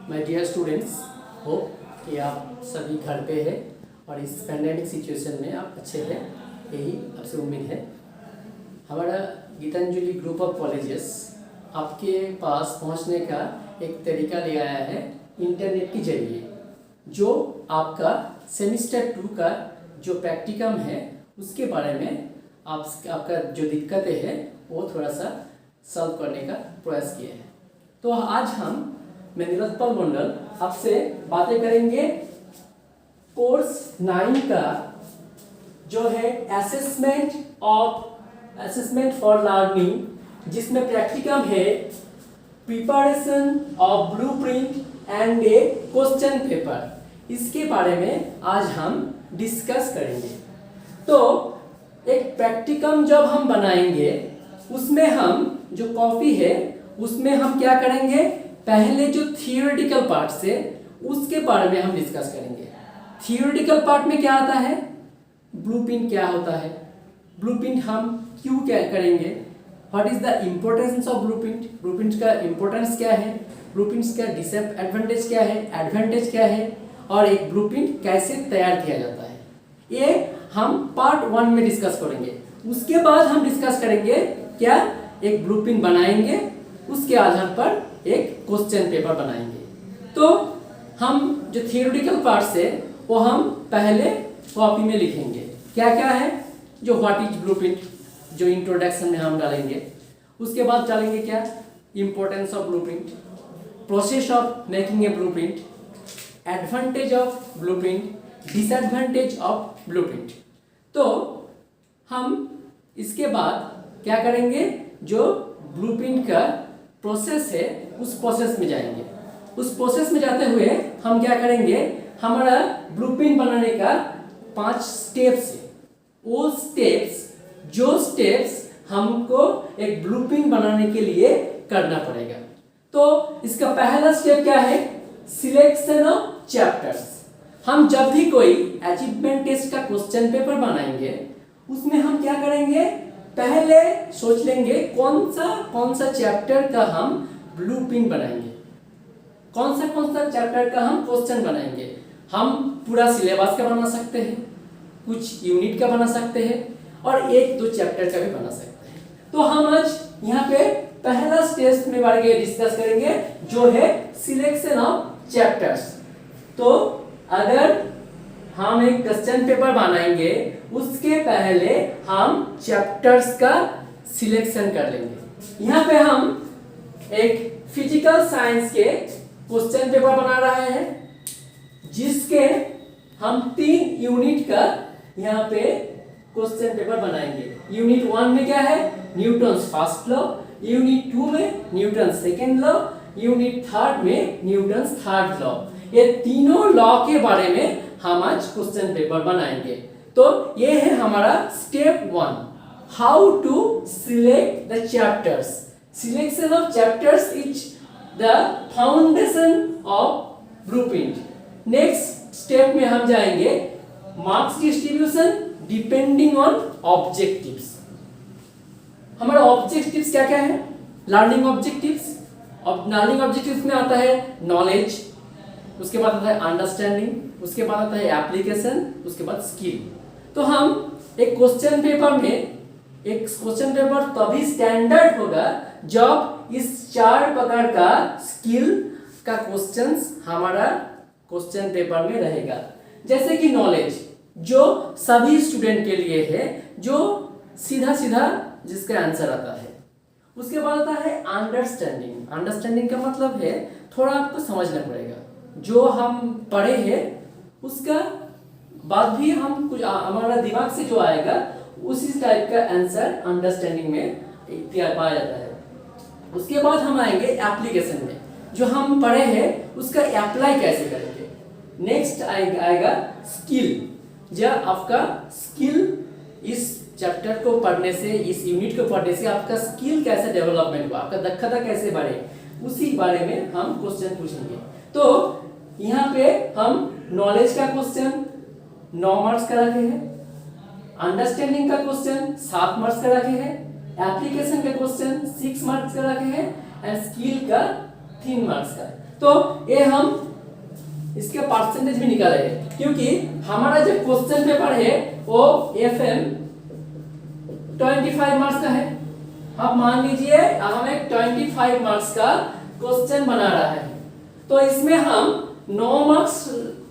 My dear students, hope कि आप सभी घर पे हैं और इस पैंडेमिक सिचुएशन में आप अच्छे हैं, यही आपसे उम्मीद है। हमारा गीतांजलि ग्रुप ऑफ कॉलेजेस आपके पास पहुंचने का एक तरीका ले आया है इंटरनेट के जरिए, जो आपका सेमिस्टर 2 का जो प्रैक्टिकम है उसके बारे में आपका जो दिक्कतें हैं वो थोड़ा सा सॉल्व करने का प्रयास किए हैं। तो आज मैं नीरजपाल मंडल आपसे बातें करेंगे कोर्स 9 का जो है असेसमेंट फॉर लर्निंग, जिसमें प्रैक्टिकम है preparation of blueprint and A question paper. इसके बारे में आज हम डिस्कस करेंगे। तो एक प्रैक्टिकम जब हम बनाएंगे उसमें हम जो कॉपी है उसमें हम क्या करेंगे, पहले जो थियोरेटिकल पार्ट से उसके बारे में हम डिस्कस करेंगे। थियोरेटिकल पार्ट में क्या आता है, ब्लूप्रिंट क्या होता है, ब्लूप्रिंट हम क्यों क्या करेंगे, what is the importance of blueprint, blueprint का इम्पोर्टेंस क्या है, ब्लूप्रिंट का डिसएडवांटेज क्या है, एडवांटेज क्या है, और एक ब्लूप्रिंट कैसे तैयार किया जाता है, ये हम पार्ट 1 में डिस्कस करेंगे। उसके बाद हम डिस्कस करेंगे क्या एक ब्लूप्रिंट बनाएंगे, उसके आधार पर एक क्वेश्चन पेपर बनाएंगे। तो हम जो थियोरेटिकल पार्ट से वो हम पहले कॉपी में लिखेंगे क्या क्या है, जो व्हाट इज ब्लूप्रिंट जो इंट्रोडक्शन में हम डालेंगे। उसके बाद डालेंगे क्या importance of blueprint, process of making a blueprint, advantage of blueprint, disadvantage of blueprint. तो हम इसके बाद क्या करेंगे, जो ब्लूप्रिंट का प्रोसेस है उस प्रोसेस में जाएंगे। उस प्रोसेस में जाते हुए हम क्या करेंगे, हमारा ब्लूप्रिंट बनाने का 5 स्टेप्स है, वो स्टेप्स हमको एक ब्लूप्रिंट बनाने के लिए करना पड़ेगा। तो इसका पहला स्टेप क्या है, सिलेक्शन ऑफ चैप्टर्स। हम जब भी कोई अचीवमेंट टेस्ट का क्वेश्चन पेपर बनाएंगे उसमें हम क्या करेंगे, पहले सोच लेंगे कौन सा चैप्टर का हम ब्लूप्रिंट बनाएंगे, कौन सा चैप्टर का हम क्वेश्चन बनाएंगे। हम पूरा सिलेबस का बना सकते हैं, कुछ यूनिट का बना सकते हैं और 1-2 चैप्टर का भी बना सकते हैं। तो हम आज यहाँ पे पहला स्टेज में बारे में डिस्कस करेंगे जो है सिलेक्शन ऑफ चैप्टर्स। तो अगर हम एक क्वेश्चन पेपर बनाएंगे उसके पहले हम चैप्टर्स का सिलेक्शन कर लेंगे। यहाँ पे हम एक फिजिकल साइंस के क्वेश्चन पेपर बना रहे हैं, जिसके हम 3 यूनिट का यहाँ पे क्वेश्चन पेपर बनाएंगे। यूनिट 1 में क्या है, न्यूटन्स फर्स्ट लॉ, यूनिट 2 में न्यूटन सेकेंड लॉ, यूनिट 3 में न्यूटन्स थर्ड लॉ। ये तीनों लॉ के बारे में हम आज क्वेश्चन पेपर बनाएंगे। तो ये है हमारा step 1, how to select the chapters. Selection of chapters is the foundation of blueprint. Next step में हम जाएंगे marks distribution depending on objectives. हमारा ऑब्जेक्टिव्स क्या क्या है, लर्निंग ऑब्जेक्टिव्स। अब लर्निंग ऑब्जेक्टिव्स में आता है नॉलेज, उसके बाद आता है अंडरस्टैंडिंग, उसके बाद आता है एप्लीकेशन, उसके बाद स्किल। तो हम एक क्वेश्चन पेपर तभी स्टैंडर्ड होगा जब इस 4 प्रकार का स्किल का क्वेश्चंस हमारा क्वेश्चन पेपर में रहेगा। जैसे कि नॉलेज जो सभी स्टूडेंट के लिए है, जो सीधा जिसका आंसर आता है। उसके बाद आता है अंडरस्टैंडिंग। अंडरस्टैंडिंग का मतलब है थोड़ा आपको समझना पड़ेगा, जो हम पढ़े हैं उसका बाद भी हम कुछ हमारा दिमाग से जो आएगा उसी टाइप का आंसर अंडरस्टैंडिंग में पाया जाता है। उसके बाद हम आएंगे एप्लीकेशन में, जो हम पढ़े हैं उसका अप्लाई कैसे करेंगे। नेक्स्ट आएगा स्किल, जब आपका स्किल इस चैप्टर को पढ़ने से, इस यूनिट को पढ़ने से आपका स्किल कैसे डेवलपमेंट हुआ, आपका दक्षता कैसे बढ़े, उसी बारे में हम क्वेश्चन पूछेंगे। तो यहाँ पे हम नॉलेज का क्वेश्चन 9 मार्क्स का रखे हैं, अंडरस्टैंडिंग का क्वेश्चन 7 मार्क्स का रखे हैं, एप्लीकेशन का क्वेश्चन 6 मार्क्स का रखे हैं एंड स्किल का 3 मार्क्स का। तो ये हम इसके परसेंटेज भी निकालेंगे, क्योंकि हमारा जो क्वेश्चन पेपर है वो FM 25 मार्क्स का है। अब मान लीजिए हमें 25 मार्क्स का क्वेश्चन बना रहा है, तो इसमें हम 9 मार्क्स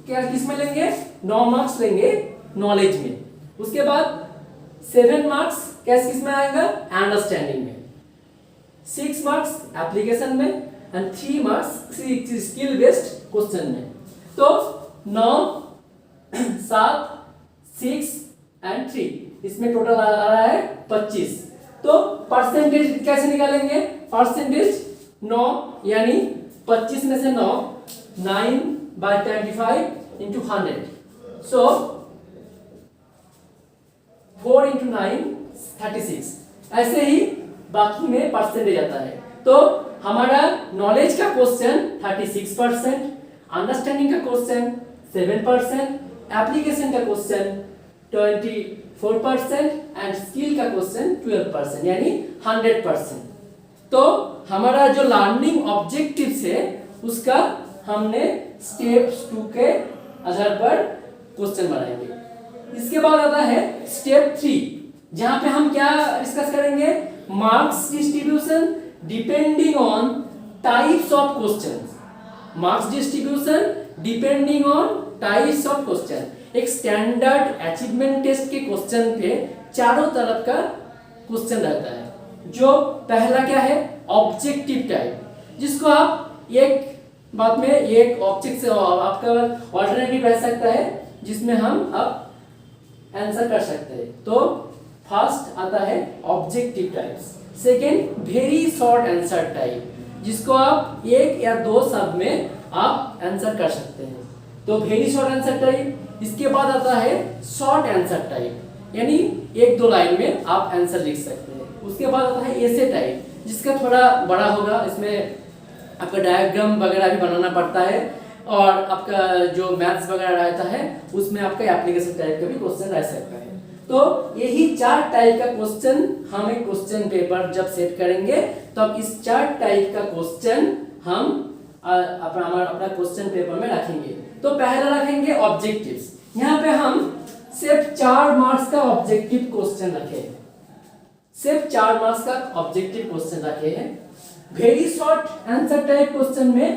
क्या किस में लेंगे, 9 मार्क्स लेंगे नॉलेज में, उसके बाद 7 मार्क्स किस में आएगा, अंडरस्टैंडिंग में, 6 मार्क्स एप्लीकेशन में and 3 marks skill based question में। तो 9 7 6 एंड 3 इसमें टोटल आ रहा है 25। तो परसेंटेज कैसे निकालेंगे, परसेंटेज 9 यानी 25 में से 9/25 into 100, so 4 into 9 36। ऐसे ही बाकी में परसेंटेज आता है। तो हमारा नॉलेज का क्वेश्चन 36%, अंडरस्टैंडिंग का क्वेश्चन 7%, एप्लीकेशन का क्वेश्चन 24% एंड स्किल का क्वेश्चन 12% यानी 100%। तो हमारा जो लर्निंग ऑब्जेक्टिव्स है उसका हमने स्टेप्स 2 के आधार पर क्वेश्चन बनाएंगे। इसके बाद आता है स्टेप 3, जहां पे हम क्या डिस्कस करेंगे, marks distribution depending on types of questions. Marks distribution depending on types of question. एक स्टैंडर्ड अचीवमेंट टेस्ट के क्वेश्चन पे चारों तरफ का क्वेश्चन रहता है। जो पहला क्या है, ऑब्जेक्टिव टाइप, जिसको आप एक बात में एक ऑब्जेक्ट से आपका ऑल्टरनेटिव रह सकता है जिसमें हम अब आंसर कर सकते हैं। तो फर्स्ट आता है objective types, second very short answer type, जिसको आप एक या दो शब्द में आप आंसर कर सकते हैं, तो वेरी शॉर्ट आंसर टाइप। इसके बाद आता है शॉर्ट आंसर टाइप, यानी एक दो लाइन में आप आंसर लिख सकते हैं। उसके बाद आता है एसे टाइप, जिसका थोड़ा बड़ा होगा, इसमें आपका डायग्राम वगैरह भी बनाना पड़ता है और आपका जो मैथ्स वगैरह रहता है उसमें आपका एप्लीकेशन टाइप का भी क्वेश्चन रह सकता है। तो यही 4 टाइप का क्वेश्चन हम एक क्वेश्चन पेपर जब सेट करेंगे तब इस 4 टाइप का क्वेश्चन हम अपना क्वेश्चन पेपर में रखेंगे। तो पहला रखेंगे ऑब्जेक्टिव्स। यहाँ पे हम सिर्फ 4 मार्क्स का ऑब्जेक्टिव क्वेश्चन रखे हैं, सिर्फ 4 मार्क्स का ऑब्जेक्टिव क्वेश्चन रखे हैं। Very short answer type question में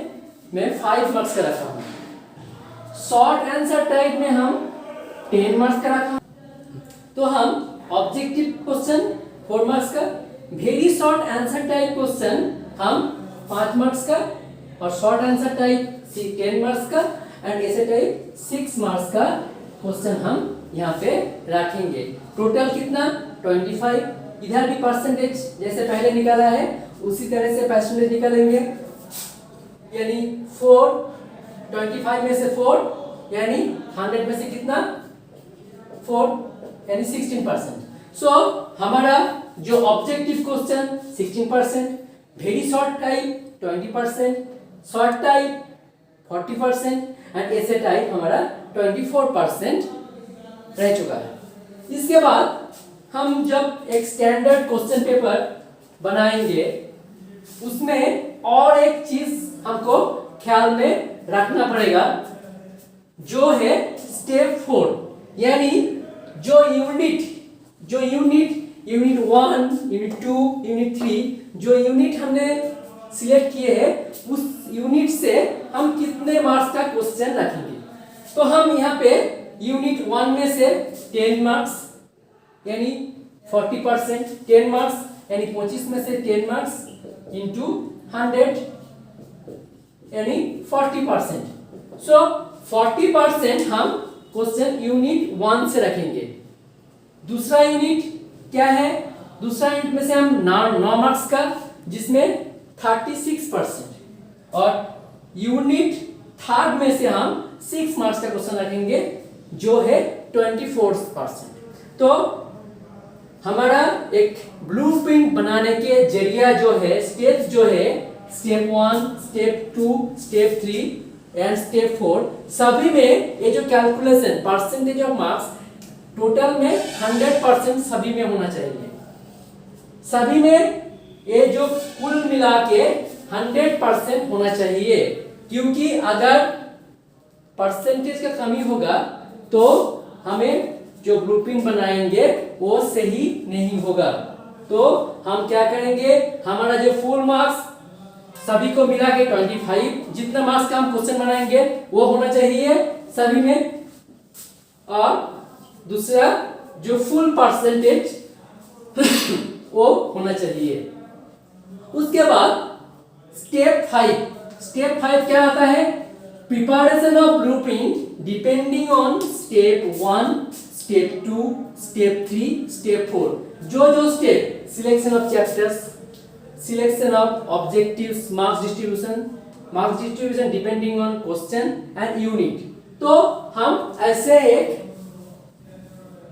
मैं 5 मार्क्स का रखा हूँ, शॉर्ट आंसर टाइप में हम 10 मार्क्स का रखा। तो हम ऑब्जेक्टिव क्वेश्चन 4 मार्क्स का, very short answer type question हम 5 मार्क्स का, और शॉर्ट आंसर टाइप 10 मार्क्स का एंड ऐसे टाइप 6 मार्क्स का क्वेश्चन हम यहाँ पे रखेंगे। टोटल कितना 25। इधर भी परसेंटेज जैसे पहले निकाला है उसी तरह से परसेंटेज निकालेंगे, यानी 4 25 में से 4 यानी 100 में से कितना 4 यानी 16%। सो हमारा जो objective question 16%, very short type 20%, short type 40% and ऐसे टाइप हमारा 24% रह चुका है। इसके बाद हम जब एक स्टैंडर्ड क्वेश्चन पेपर बनाएंगे उसमें और एक चीज हमको ख्याल में रखना पड़ेगा, जो है स्टेप 4, यानी जो यूनिट 1, यूनिट 2, यूनिट 3 जो यूनिट हमने सिलेक्ट किए हैं उस यूनिट से हम कितने मार्क्स का क्वेश्चन रखेंगे। तो हम यहाँ पे यूनिट 1 में से 10 मार्क्स यानी 40%, 10 मार्क्स यानी 25 में से 10 मार्क्स इंटू 100 यानी 40%। सो 40% हम क्वेश्चन यूनिट 1 से रखेंगे। दूसरा यूनिट क्या है, दूसरा यूनिट में से हम 9 मार्क्स का जिसमें 36%, और यूनिट 3 में से हम 6 मार्क्स का क्वेश्चन रखेंगे जो है 24%। तो हमारा एक ब्लूप्रिंट बनाने के जरिया जो है, स्टेप्स जो है, step 1, step 2, step 3 and step 4, सभी में ये जो calculation percentage of marks total में 100% सभी में होना चाहिए। सभी में ये जो कुल मिला के 100% होना चाहिए। क्योंकि अगर परसेंटेज का कमी होगा तो हमें जो ब्लूप्रिंट बनाएंगे वो सही नहीं होगा। तो हम क्या करेंगे, हमारा जो फुल मार्क्स सभी को मिला के 25, जितना मार्क्स का हम क्वेश्चन बनाएंगे वो होना चाहिए सभी में, और दूसरा जो फुल परसेंटेज वो होना चाहिए। उसके बाद स्टेप 5 क्या आता है, preparation of blueprint depending on step 1, step 2, step 3, step 4। जो step, selection of chapters, selection of objectives, marks distribution depending on question and unit. तो हम ऐसे एक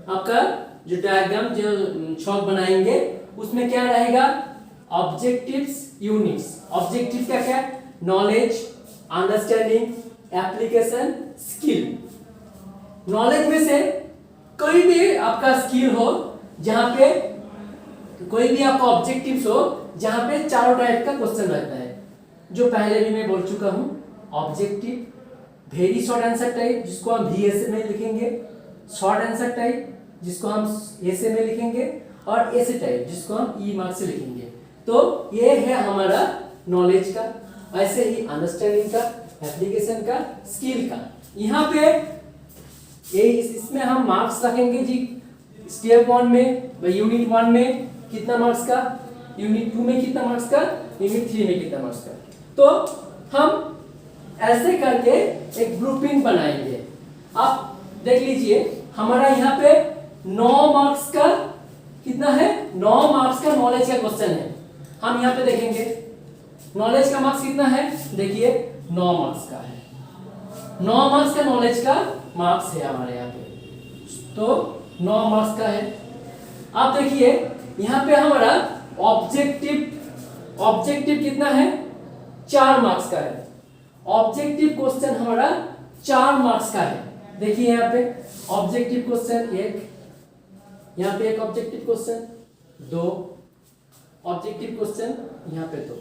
आपका जो डायग्राम जो छौक बनाएंगे उसमें क्या रहेगा, ऑब्जेक्टिव्स, यूनिट्स। ऑब्जेक्टिव क्या, knowledge, understanding, application, skill. Knowledge में से कोई भी आपका स्किल हो, जहां पे कोई भी आपका ऑब्जेक्टिव्स हो जहां पे चारों टाइप का क्वेश्चन रहता है, जो पहले भी मैं बोल चुका हूं। Objective, very short answer type जिसको हम VSA में लिखेंगे, शॉर्ट आंसर टाइप जिसको हम ऐसे में लिखेंगे, और ऐसे टाइप जिसको हम ई मार्क्स से लिखेंगे। तो ये है हमारा नॉलेज का, ऐसे ही अंडरस्टैंडिंग का, एप्लीकेशन का, स्किल का। यहाँ पे ये इसमें हम मार्क्स रखेंगे जी। स्टेप 1 में, यूनिट 1 में कितना मार्क्स का, यूनिट 2 में कितना मार्क्स का, यूनिट 3 में कितना मार्क्स का। तो हम ऐसे करके एक ब्लूप्रिंट बनाएंगे। आप देख लीजिए, हमारा यहाँ पे 9 मार्क्स का कितना है, 9 मार्क्स का नॉलेज का क्वेश्चन है। हम यहाँ पे देखेंगे नॉलेज का मार्क्स कितना है, देखिए 9 मार्क्स का है। 9 मार्क्स का नॉलेज का मार्क्स है हमारे यहाँ पे, तो 9 मार्क्स का है। आप देखिए यहाँ पे हमारा ऑब्जेक्टिव कितना है, 4 मार्क्स का है। ऑब्जेक्टिव क्वेश्चन हमारा 4 मार्क्स का है। देखिए यहाँ पे ऑब्जेक्टिव क्वेश्चन 1, यहाँ पे एक ऑब्जेक्टिव क्वेश्चन 2, ऑब्जेक्टिव क्वेश्चन यहाँ पे 2।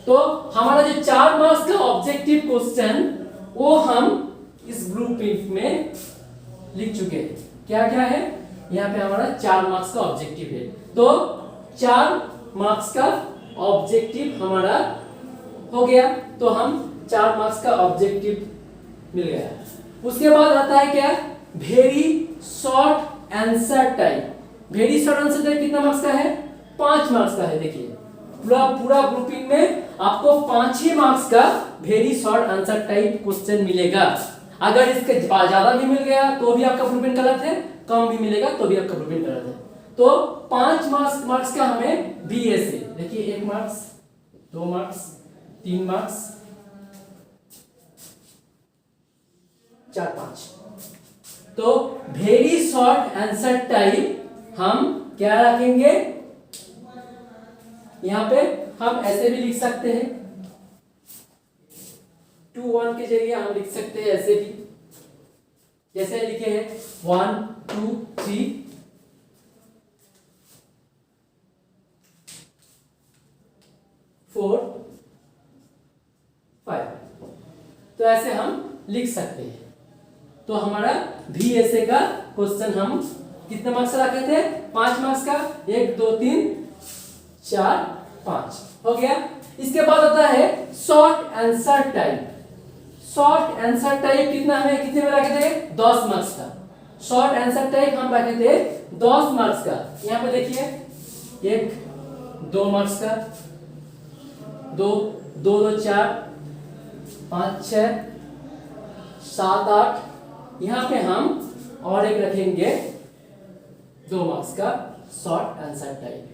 तो हमारा जो 4 मार्क्स का ऑब्जेक्टिव क्वेश्चन वो हम इस ब्लूप्रिंट में लिख चुके हैं। क्या क्या है, यहाँ पे हमारा 4 मार्क्स का ऑब्जेक्टिव है। तो 4 मार्क्स का ऑब्जेक्टिव हमारा हो गया, तो हम 4 मार्क्स का ऑब्जेक्टिव मिल गया। उसके बाद आता है क्या, very short answer type. Very short answer type कितना मार्क्स का है, 5 मार्क्स का है। देखिए पूरा ग्रुपिंग में आपको 5 ही मार्क्स का very short answer type question मिलेगा। अगर इसके ज्यादा भी मिल गया तो भी आपका ब्लूप्रिंट गलत है, कम भी मिलेगा तो भी आपका ब्लूप्रिंट गलत है। तो 5 मार्क्स का हमें BSA, देखिए 1 मार्क्स, 2 मार्क्स, 3 मार्क्स, 4, 5। तो वेरी शॉर्ट आंसर टाइप हम क्या रखेंगे, यहां पे हम ऐसे भी लिख सकते हैं, 2 1 के जरिए हम लिख सकते हैं ऐसे भी, जैसे लिखे हैं 1 2 3 4 5। तो ऐसे हम लिख सकते हैं। तो हमारा VSA का क्वेश्चन हम कितने मार्क्स रखे थे, 5 मार्क्स का, 1 2 3 4 5 हो गया। इसके बाद आता है short answer type. Short answer type कितना हमें कितने में रखे थे, 10 मार्क्स का। शॉर्ट आंसर टाइप हम रखे थे 10 मार्क्स का। यहाँ पे देखिए 1 2 मार्क्स का, 2 2 2 4 5 6 7 8। यहाँ पे हम और एक रखेंगे 2 मार्क्स का शॉर्ट आंसर टाइप।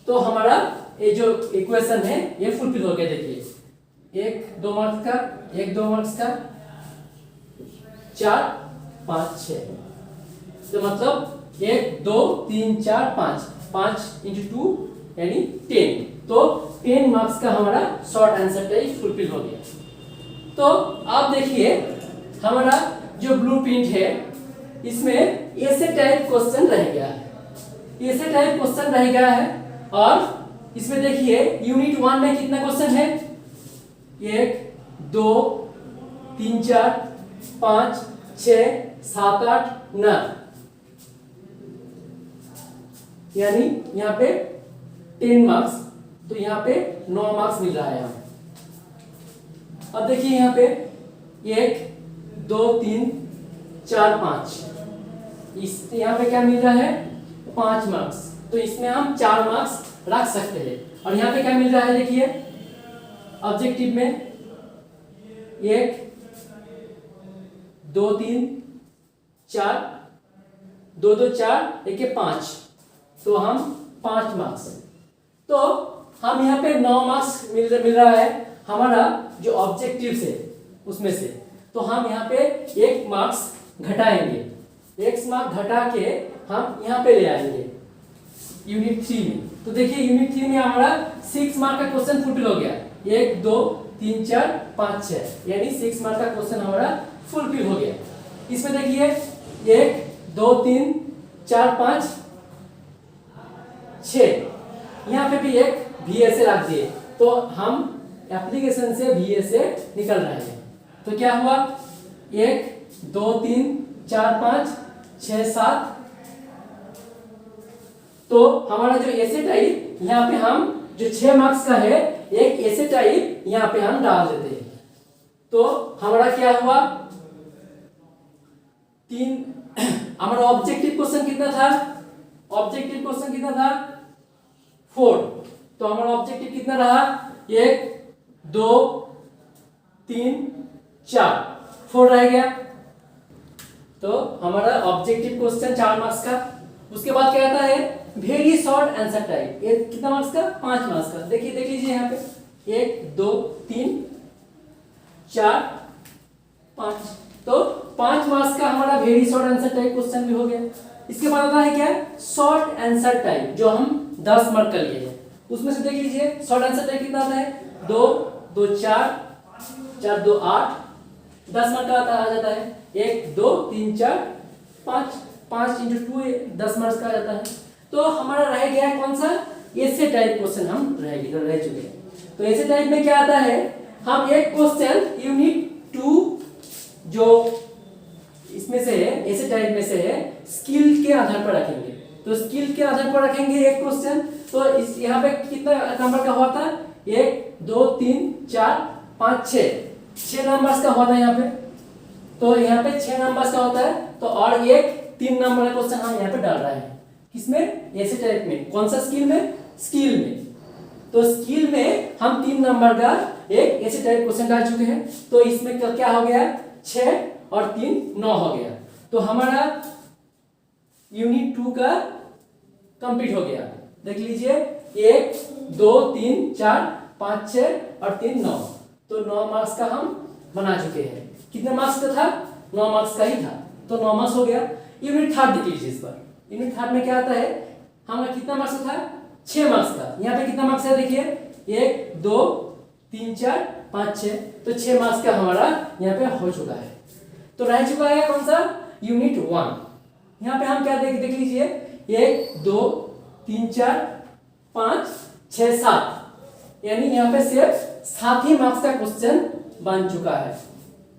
तो हमारा ये जो इक्वेशन है ये फुलफिल हो गया। देखिए 1 2 मार्क्स का, 1 2 मार्क्स का, 4 5 6। तो मतलब 1 2 3 4 5, 5 × 2 यानी 10। तो 10 मार्क्स का हमारा शॉर्ट आंसर टाइप फुलफिल हो गया। तो आप देखिए हमारा जो ब्लूप्रिंट है इसमें ऐसे टाइप क्वेश्चन रह गया है, ऐसे टाइप क्वेश्चन रह गया है। और इसमें देखिए यूनिट 1 में कितना क्वेश्चन है, 1 2 3 4 5 6 7 8 9, यानी यहाँ पे 10 मार्क्स, तो यहाँ पे 9 मार्क्स मिल रहा है हमें। अब देखिए यहाँ पे 1 2 3 4 5, इस यहाँ पे क्या मिल रहा है 5 मार्क्स, तो इसमें हम 4 मार्क्स रख सकते हैं। और यहाँ पे क्या मिल रहा है देखिए ऑब्जेक्टिव में 1 2 3 4 2 2 4 1 5, तो हम 5 मार्क्स, तो हम यहाँ पे 9 मार्क्स मिल रहा है हमारा जो ऑब्जेक्टिव से उसमें से, तो हम यहाँ पे 1 मार्क्स घटाएंगे, 1 मार्क्स घटा के हम यहाँ पे ले आएंगे यूनिट 3 में। तो देखिए यूनिट 3 में हमारा 6 मार्क का क्वेश्चन फुलफिल हो गया, 1 2 3 4 5 6, यानी 6 मार्क का क्वेश्चन हमारा फुलफिल हो गया। इसमें देखिए 1 2 3 4 5 6, यहाँ पे भी एक VSA रख दिए, तो हम एप्लीकेशन से VSA निकल रहे हैं। तो क्या हुआ 1 2 3 4 5 6 7, तो हमारा जो ऐसे टाइप यहाँ पे हम जो 6 मार्क्स का है एक ऐसे टाइप यहाँ पे हम डाल देते हैं, तो हमारा क्या हुआ 3, हमारा ऑब्जेक्टिव क्वेश्चन कितना था, ऑब्जेक्टिव क्वेश्चन कितना था 4, तो हमारा ऑब्जेक्टिव कितना रहा 1 2 3 4 4 रह गया, तो हमारा ऑब्जेक्टिव क्वेश्चन 4 मार्क्स का। उसके बाद क्या आता है वेरी शॉर्ट आंसर टाइप, ये कितना मार्क्स का 5 मार्क्स का। देखिए देख लीजिए यहाँ पे 1 2 3 4 5, तो 5 मार्क्स का हमारा very short answer type question भी हो गया। इसके बाद आता है क्या शॉर्ट आंसर टाइप, जो हम 10 मार्क का लिए हैं, उसमें से देख लीजिए शॉर्ट आंसर टाइप कितना आता है 2 2 4 4 2 8, 10 मार्क का आ जाता है, 1 2 3 4 5 5 × 2 10 मार्क्स का आ जाता है। तो हमारा रह गया कौन सा ऐसे टाइप क्वेश्चन हम रह चुके हैं। तो ऐसे टाइप में क्या आता है हम एक क्वेश्चन यूनिट 2 जो इसमें से है ऐसे टाइप में से है स्किल के आधार पर रखेंगे, तो स्किल के आधार पर रखेंगे एक क्वेश्चन, तो इस यहाँ पे कितना नंबर का हुआ था 1 2 3 4 5 6 नंबर्स का हुआ था यहाँ पे, तो यहाँ पे 6 नंबर्स का होता है, तो और एक 3 नंबर का क्वेश्चन हम यहाँ पे डाल रहे हैं किसमें ऐसे टाइप में, कौन सा स्किल में स्किल में। तो स्किल में हम 3 नंबर का एक ऐसे टाइप क्वेश्चन डाल चुके हैं, तो इसमें क्या हो गया 6 और 3 9 हो गया, तो हमारा यूनिट 2 का कंप्लीट हो गया। देख लीजिए 1 2 3 4 5 6 और 3 9, तो 9 मार्क्स का हम बना चुके हैं। कितने मार्क्स का था 9 मार्क्स का ही था, तो 9 मार्क्स हो गया। यूनिट 3 देख लीजिए, इस पर यूनिट 3 में क्या आता है हमारा कितना मार्क्स था 6 मार्क्स का, यहाँ पे कितना मार्क्स है देखिए 1 2 3 4 5 6, तो 6 मार्क्स का हमारा यहाँ पे हो चुका है। तो रह चुका है कौन सा यूनिट 1। यहाँ पे हम क्या देख लीजिए 1 2 3 4 5 6 7, यानी यहाँ पे सिर्फ 7 ही मार्क्स का क्वेश्चन बन चुका है,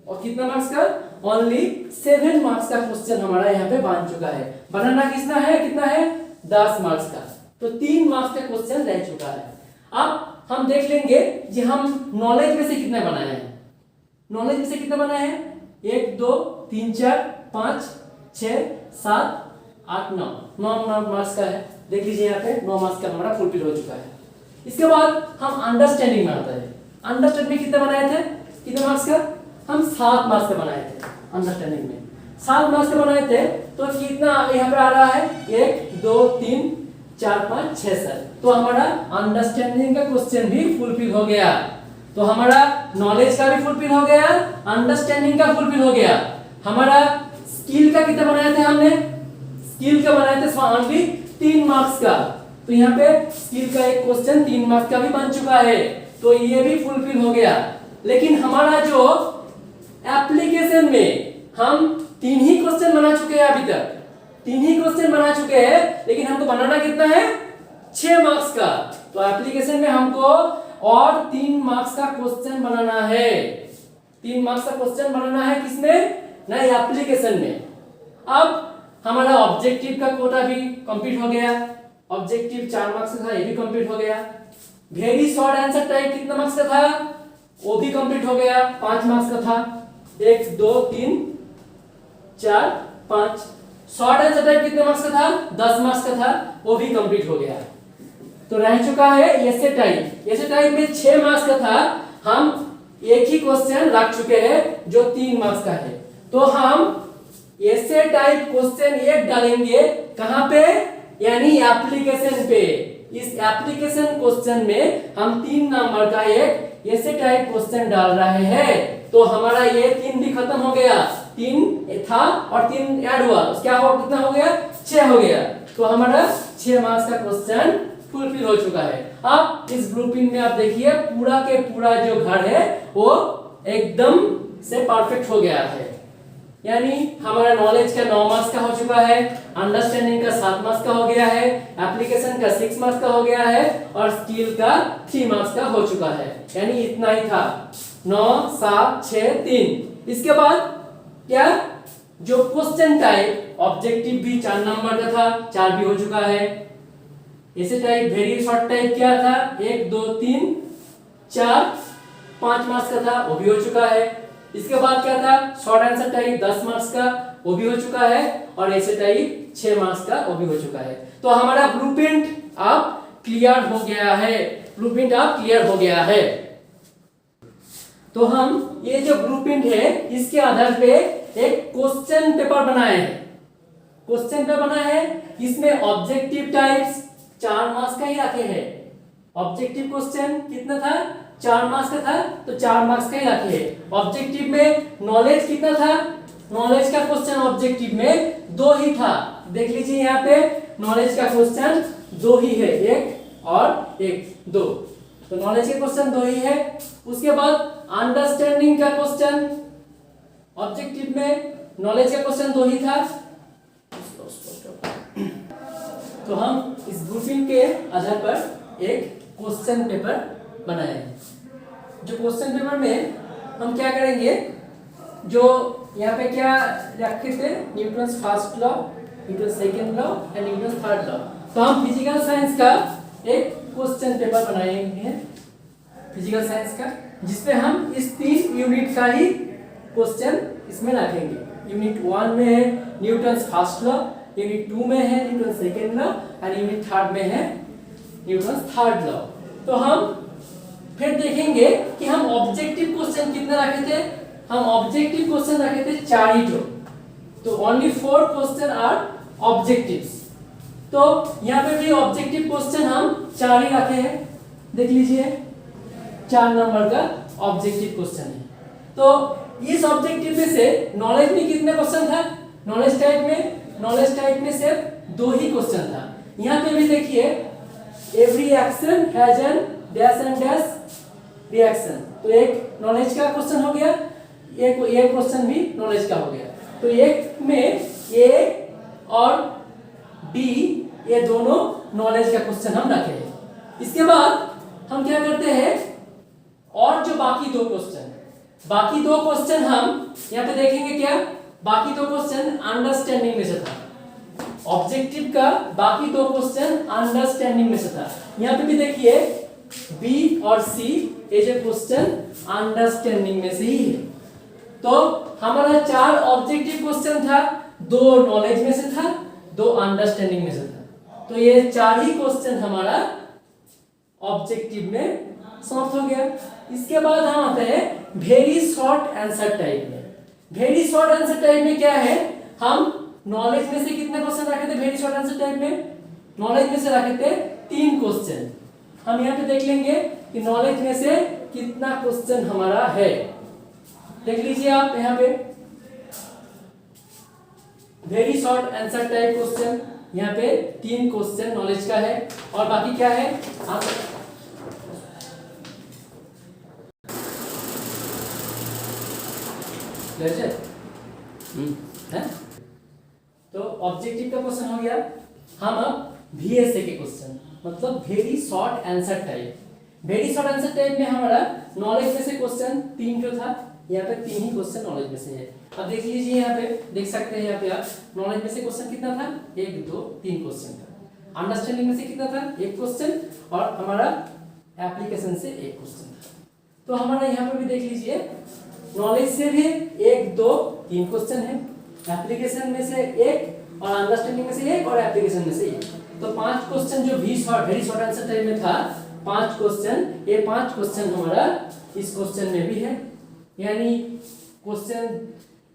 और कितना मार्क्स का ओनली 7 मार्क्स का क्वेश्चन हमारा यहाँ पे बन चुका है। बनाना कितना है 10 मार्क्स का, तो 3 मार्क्स का क्वेश्चन रह चुका है। अब हम देख लेंगे कि हम नॉलेज में से कितने बनाए हैं। नॉलेज में से कितने बनाए हैं 1 2 3 4 5 6 7 8 9 मार्क्स का है। देख लीजिए यहाँ पे 9 मार्क्स का हमारा फुलफिल हो चुका है। इसके बाद हम अंडरस्टैंडिंग में आता है। अंडरस्टैंडिंग में कितने बनाए थे, कितने मार्क्स का हम 7 मार्क्स का बनाए थे। अंडरस्टैंडिंग में 7 मार्क्स का बनाए थे, तो कितना यहाँ पे आ रहा है 1 2 3 4 5 6 7, तो हमारा अंडरस्टैंडिंग का क्वेश्चन भी फुलफिल हो गया। तो हमारा नॉलेज का भी फुलफिल हो गया, अंडरस्टैंडिंग का फुलफिल हो गया। हमारा स्किल का कितना बनाए थे हमने, स्किल का बनाए थे ओनली 3 मार्क्स का, तो यहाँ पे स्किल का एक क्वेश्चन 3 मार्क्स का भी बन चुका है, तो ये भी फुलफिल हो गया। लेकिन हमारा जो एप्लीकेशन में हम 3 ही क्वेश्चन बना चुके हैं, अभी तक 3 ही क्वेश्चन बना चुके हैं, लेकिन हमको बनाना कितना है 6 मार्क्स का। तो एप्लीकेशन में हमको और 3 मार्क्स का क्वेश्चन बनाना है। 3 मार्क्स का क्वेश्चन बनाना है किसमें? नए एप्लीकेशन में। अब हमारा ऑब्जेक्टिव का कोटा भी कंप्लीट हो गया। ऑब्जेक्टिव 4 मार्क्स का था, ये भी कंप्लीट हो गया। वेरी शॉर्ट आंसर टाइप कितना मार्क्स का था? वो भी कंप्लीट हो गया, 5 मार्क्स का था। 1 2 3 4 5। शॉर्ट आंसर टाइप कितने मार्क्स का था? 10 मार्क्स का था, वो भी कंप्लीट हो गया। तो रह चुका है ऐसे टाइप। ऐसे टाइप में 6 मार्क्स का था, हम एक ही क्वेश्चन रख चुके हैं जो 3 मार्क्स का है। तो हम ऐसे टाइप क्वेश्चन एक डालेंगे कहां पे? यानी एप्लीकेशन पे। इस एप्लीकेशन क्वेश्चन में हम 3 नंबर का एक ऐसे टाइप क्वेश्चन डाल रहे हैं। तो हमारा ये 3 भी खत्म हो गया। 3 था और 3 ऐड हुआ, क्या हो, कितना हो गया? 6 हो गया। तो हमारा 6 मार्क्स का क्वेश्चन फुलफिल हो चुका है। अब इस ब्लूप्रिंट में आप देखिए पूरा के पूरा जो घर है वो एकदम से परफेक्ट हो गया है। यानी हमारा नॉलेज का 9 मार्क्स का हो चुका है, अंडरस्टैंडिंग का 7 मार्क्स का हो गया है, एप्लीकेशन का 6 मार्क्स का हो गया है और स्किल का 3 मार्क्स का हो चुका है। यानी इतना ही था, 9 7 6 3। इसके बाद क्या, जो क्वेश्चन टाइप ऑब्जेक्टिव भी 4 नंबर का था, 4 भी हो चुका है। ऐसे टाइप वेरी शॉर्ट टाइप क्या था? 1 2 3 4 5 मार्क्स का था, वो भी हो चुका है। इसके बाद क्या था? शॉर्ट आंसर टाइप 10 मार्क्स का, वो भी हो चुका है। और ऐसे टाइप 6 मार्क्स का, वो भी हो चुका है। तो हमारा ब्लूप्रिंट अब क्लियर हो गया है। ब्लूप्रिंट अब क्लियर हो गया है। तो हम ये जो ब्लूप्रिंट है इसके आधार पे एक क्वेश्चन पेपर बनाए हैं। क्वेश्चन पेपर बनाए हैं, इसमें ऑब्जेक्टिव टाइप्स 4 मार्क्स का ही रखे हैं। ऑब्जेक्टिव क्वेश्चन कितना था? 4 मार्क्स का था, तो 4 मार्क्स का ही रखे हैं। ऑब्जेक्टिव में नॉलेज कितना था? नॉलेज का क्वेश्चन ऑब्जेक्टिव में 2 ही था। देख लीजिए यहाँ पे नॉलेज का क्वेश्चन 2 ही है, 1 और 1 2। तो नॉलेज के क्वेश्चन 2 ही है। उसके बाद अंडरस्टैंडिंग का क्वेश्चन ऑब्जेक्टिव में नॉलेज का क्वेश्चन 2 ही था। तो हम इस ब्लूप्रिंट के आधार पर एक क्वेश्चन पेपर बनाए हैं। जो क्वेश्चन पेपर में हम क्या करेंगे, जो यहाँ पे क्या रखे थे, Newton's first law, Newton second law and Newton third law. तो हम फिजिकल साइंस का एक क्वेश्चन पेपर बनाएंगे, फिजिकल साइंस का, जिसपे हम इस 3 यूनिट का ही क्वेश्चन इसमें रखेंगे। यूनिट 1 में है न्यूटन्स फर्स्ट लॉ, यूनिट 2 में है न्यूटन सेकंड लॉ और यूनिट 3 में है न्यूटन थर्ड लॉ। तो हम फिर देखेंगे कि हम ऑब्जेक्टिव क्वेश्चन कितना रखे थे। हम ऑब्जेक्टिव क्वेश्चन रखे थे 4 ही। तो ओनली 4 क्वेश्चन आर ऑब्जेक्टिव्स। तो यहाँ पे भी ऑब्जेक्टिव क्वेश्चन हम 4 ही रखे हैं। देख लीजिए 4 नंबर का ऑब्जेक्टिव क्वेश्चन है। तो इस ऑब्जेक्टिव में से नॉलेज में कितने क्वेश्चन था? नॉलेज टाइप में सिर्फ 2 ही क्वेश्चन था। यहाँ पे भी देखिए every action has an dash and dash reaction. तो एक नॉलेज का क्वेश्चन हो गया, एक क्वेश्चन भी नॉलेज का हो गया। तो एक में ए और बी, ये दोनों नॉलेज का क्वेश्चन हम रखे हैं। इसके बाद हम क्या करते हैं, और जो बाकी 2 क्वेश्चन हम यहाँ पे देखेंगे। क्या बाकी 2 क्वेश्चन अंडरस्टैंडिंग में से था। ऑब्जेक्टिव का बाकी 2 क्वेश्चन अंडरस्टैंडिंग में से था। यहाँ पे भी देखिए बी और सी, ये जो क्वेश्चन अंडरस्टैंडिंग में से ही है। तो हमारा 4 ऑब्जेक्टिव क्वेश्चन था, 2 नॉलेज में से था, 2 अंडरस्टैंडिंग में से था। तो ये 4 ही क्वेश्चन हमारा ऑब्जेक्टिव में समाप्त हो गया। इसके बाद हम आते हैं वेरी शॉर्ट आंसर टाइप में। वेरी शॉर्ट आंसर टाइप में क्या है, हम नॉलेज में से कितने क्वेश्चन रखे थे? वेरी शॉर्ट आंसर टाइप में नॉलेज में से रखे थे 3 क्वेश्चन। हम यहाँ पे देख लेंगे कि नॉलेज में से कितना क्वेश्चन हमारा है। देख लीजिए आप यहाँ पे very short answer type question, यहाँ पे 3 क्वेश्चन नॉलेज का है और बाकी क्या है आप है। तो ऑब्जेक्टिव का क्वेश्चन हो गया। हम अब VSA के क्वेश्चन, मतलब very short answer type, very short answer type में हमारा नॉलेज में से क्वेश्चन 3 जो था, यहाँ पे 3 ही क्वेश्चन नॉलेज में से है। अब देख लीजिए यहाँ पे, देख सकते हैं यहाँ पे आप नॉलेज में से क्वेश्चन कितना था, 1 2 3 क्वेश्चन था। अंडरस्टैंडिंग में से कितना था, 1 क्वेश्चन, और हमारा एप्लीकेशन से 1 क्वेश्चन था। तो हमारा यहाँ पे भी देख लीजिए नॉलेज से भी 1 2 3 क्वेश्चन है, एप्लीकेशन में से 1 और अंडरस्टैंडिंग में से 1 और एप्लीकेशन में से 1। तो 5 क्वेश्चन जो वेरी शॉर्ट आंसर टाइप में था, 5 क्वेश्चन, ये 5 क्वेश्चन हमारा इस क्वेश्चन में भी है। यानी क्वेश्चन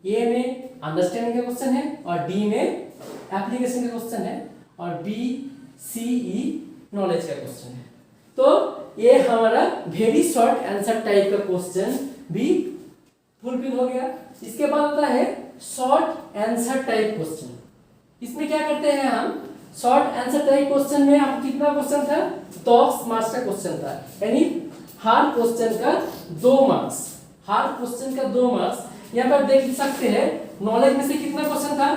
ए में अंडरस्टैंडिंग का क्वेश्चन है और डी में एप्लीकेशन का क्वेश्चन है और बी सी ई नॉलेज का क्वेश्चन है। तो ये हमारा वेरी शॉर्ट आंसर टाइप का क्वेश्चन भी फुलफिल हो गया। इसके बाद आता है शॉर्ट आंसर टाइप क्वेश्चन। इसमें क्या करते हैं हम, शॉर्ट आंसर टाइप क्वेश्चन में हम कितना क्वेश्चन था, 10 मार्क्स का क्वेश्चन था। यानी हर क्वेश्चन का 2 मार्क्स, हर क्वेश्चन का 2 मार्क्स। यहाँ पर देख सकते हैं नॉलेज में से कितना क्वेश्चन था,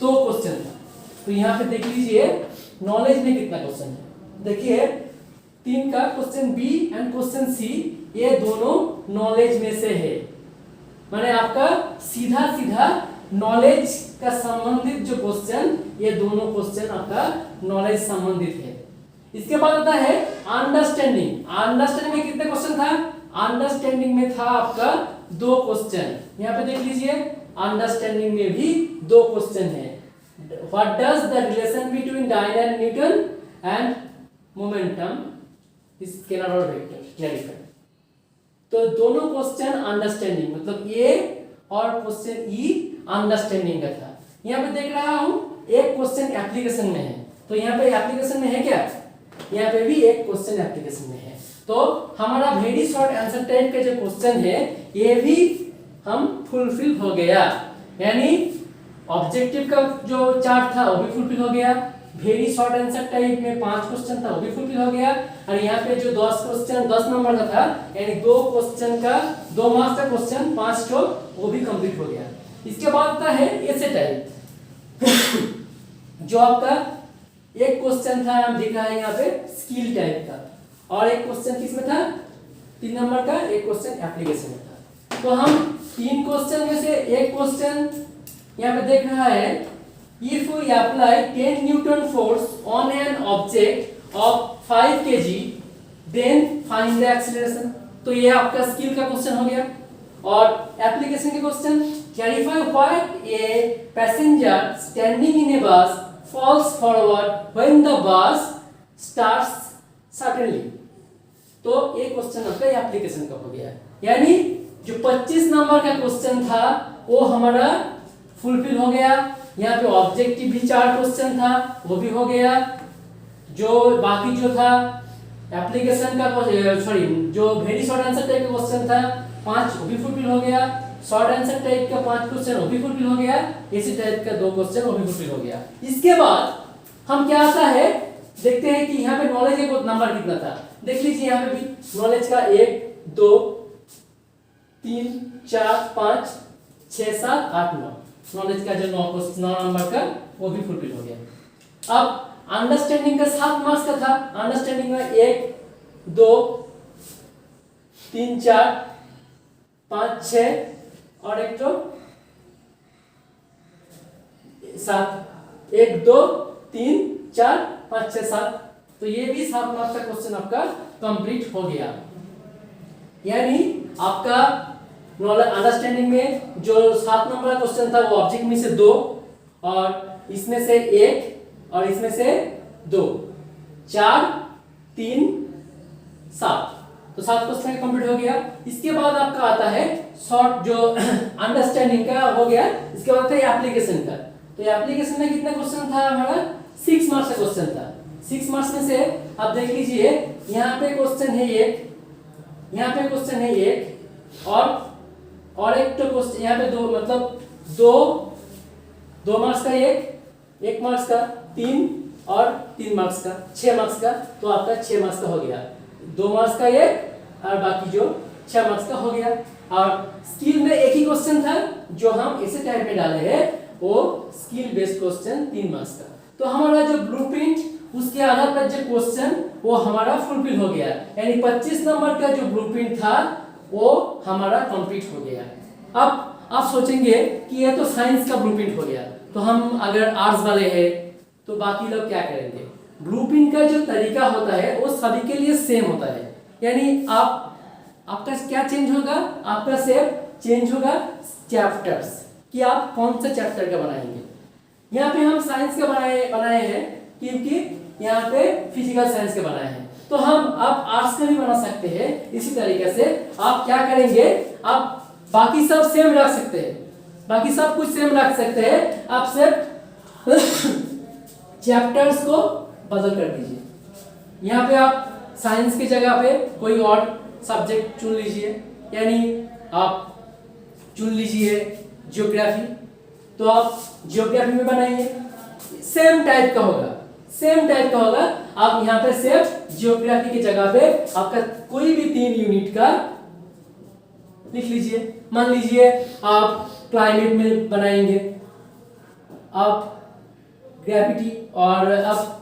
2 क्वेश्चन था। तो यहाँ पे देख लीजिए नॉलेज में कितना क्वेश्चन है, देखिए 3 का क्वेश्चन बी एंड क्वेश्चन सी, ये दोनों नॉलेज में से है। माने आपका सीधा सीधा नॉलेज का संबंधित जो क्वेश्चन, ये दोनों क्वेश्चन आपका नॉलेज संबंधित है। इसके बाद आता है अंडरस्टैंडिंग। अंडरस्टैंडिंग में कितने क्वेश्चन था, अंडरस्टैंडिंग में था आपका 2 क्वेश्चन। यहाँ पे देख लीजिए अंडरस्टैंडिंग में भी 2 क्वेश्चन है। What does the relation between dynamic Newton and momentum is scalar और वेक्टर, क्लैरिफाई। तो दोनों क्वेश्चन अंडरस्टैंडिंग, मतलब ए और क्वेश्चन ई अंडरस्टैंडिंग का था। यहाँ पे देख रहा हूं एक क्वेश्चन एप्लीकेशन में है, तो यहाँ पे एप्लीकेशन में है क्या, यहाँ पे भी एक क्वेश्चन एप्लीकेशन में है। तो हमारा वेरी शॉर्ट आंसर टाइप का जो क्वेश्चन है, ये भी हम फुलफिल हो गया। यानी ऑब्जेक्टिव का जो चार्ट था वो भी फुलफिल हो गया, वेरी शॉर्ट आंसर टाइप में 5 क्वेश्चन था वो भी फुलफिल हो गया, और यहाँ पे जो 10 क्वेश्चन 10 नंबर का था, यानी 2 क्वेश्चन का 2 मार्क्स का क्वेश्चन 5 तो वो भी कंप्लीट हो गया। इसके बाद आता है ऐसे टाइप जो आपका एक क्वेश्चन था, हम दिख रहा है यहाँ पे स्किल टाइप का, और एक क्वेश्चन किसमें था, 3 नंबर का, एक क्वेश्चन एप्लीकेशन में था। तो हम 3 क्वेश्चन में से एक क्वेश्चन यहाँ पे देख रहा है, if we apply 10 Newton force on an object of 5 kg then find the acceleration। तो ये आपका स्किल का क्वेश्चन हो गया। और एप्लीकेशन के question, clarify why a passenger standing in a bus falls forward when the bus starts suddenly। तो ये क्वेश्चन आपका एप्लीकेशन का हो गया। यानी जो 25 नंबर का क्वेश्चन था वो हमारा फुलफिल हो गया। यहाँ पे ऑब्जेक्टिव भी 4 क्वेश्चन था वो भी हो गया। जो बाकी जो था एप्लीकेशन का सॉरी जो वेरी शॉर्ट आंसर टाइप का क्वेश्चन था 5 वो भी फुलफिल हो गया। शॉर्ट आंसर टाइप का 5 क्वेश्चन वो भी फुलफिल हो गया। इसी टाइप का 2 क्वेश्चन वो भी फुलफिल हो गया। इसके बाद हम क्या आता है देखते हैं कि यहाँ पे नॉलेज का नंबर कितना था। देख लीजिए यहाँ पे भी नॉलेज का 1 2 3 4 5 6 7 8 9 नॉलेज का जो 9 नंबर का वो भी फुलफिल हो गया। अब अंडरस्टैंडिंग का 7 मार्क्स का था। अंडरस्टैंडिंग में 1 2 3 4 5 6 और एक तो 7 1 2 3 4 5 6 7। तो ये भी 7 मार्क्स का क्वेश्चन आपका कंप्लीट हो गया। यानी आपका नॉलेज अंडरस्टैंडिंग में जो 7 नंबर का क्वेश्चन था वो ऑब्जेक्ट में से 2 और इसमें से 1 और इसमें से 2 4 3 7। तो 7 क्वेश्चन कंप्लीट हो गया। इसके बाद आपका आता है शॉर्ट जो अंडरस्टैंडिंग का हो गया। इसके बाद आता है एप्लीकेशन का। तो एप्लीकेशन में कितना क्वेश्चन था हमारा 6 मार्क्स का क्वेश्चन था। 6 मार्क्स में से आप देख लीजिए यहाँ पे क्वेश्चन है 1, यहाँ पे क्वेश्चन है 1 और एक तो क्वेश्चन यहाँ पे 2 मतलब 2 मार्क्स का 1 मार्क्स का 3 और 3 मार्क्स का 6 मार्क्स का। तो आपका 6 मार्क्स का हो गया। 2 मार्क्स का 1 और बाकी जो 6 मार्क्स का हो गया। और स्किल में एक ही क्वेश्चन था जो हम इसे टाइप में डाले हैं वो स्किल बेस्ड क्वेश्चन 3 मार्क्स का। तो हमारा जो ब्लूप्रिंट उसके आधार पर जो क्वेश्चन वो हमारा फुलफिल हो गया, यानी 25 नंबर का जो ब्लूप्रिंट था वो हमारा कंप्लीट हो गया। अब आप सोचेंगे कि ये तो साइंस का ब्लूप्रिंट हो गया, तो हम अगर आर्ट्स वाले हैं तो बाकी लोग क्या करेंगे? ब्लूप्रिंट का जो तरीका होता है वो सभी के लिए सेम होता है, यानी आपका क्या चेंज होगा? आपका सिर्फ चेंज होगा चैप्टर्स, कि आप कौन सा चैप्टर का बनाएंगे। यहाँ पे हम साइंस का बनाए हैं क्योंकि यहाँ पे फिजिकल साइंस के बनाए हैं, तो हम आप आर्ट्स का भी बना सकते हैं। इसी तरीके से आप क्या करेंगे, आप बाकी सब सेम रख सकते हैं, बाकी सब कुछ सेम रख सकते हैं, आप सिर्फ चैप्टर्स को बदल कर दीजिए। यहाँ पे आप साइंस की जगह पे कोई और सब्जेक्ट चुन लीजिए, यानी आप चुन लीजिए ज्योग्राफी, तो आप ज्योग्राफी में बनाइए, सेम टाइप का होगा, सेम टाइप का होगा। आप यहाँ पे सिर्फ ज्योग्राफी की जगह पे आपका कोई भी 3 यूनिट का लिख लीजिए। मान लीजिए आप क्लाइमेट में बनाएंगे, आप ग्रेविटी, और आप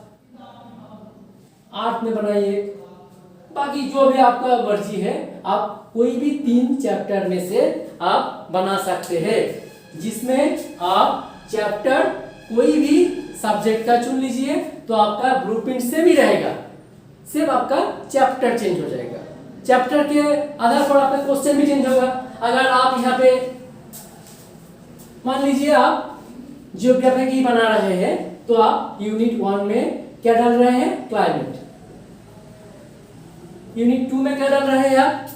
आर्ट में बनाइए, बाकी जो भी आपका मर्जी है, आप कोई भी 3 चैप्टर में से आप बना सकते हैं, जिसमें आप चैप्टर कोई भी सब्जेक्ट का चुन लीजिए, तो आपका ब्लूप्रिंट सेम ही रहेगा, सिर्फ आपका चैप्टर चेंज हो जाएगा। चैप्टर के आधार पर आपका क्वेश्चन भी चेंज होगा। अगर आप यहाँ पे मान लीजिए आप ज्योग्राफी की बना रहे हैं, तो आप यूनिट 1 में क्या डाल रहे हैं? क्लाइमेट। यूनिट 2 में क्या डाल रहे हैं आप?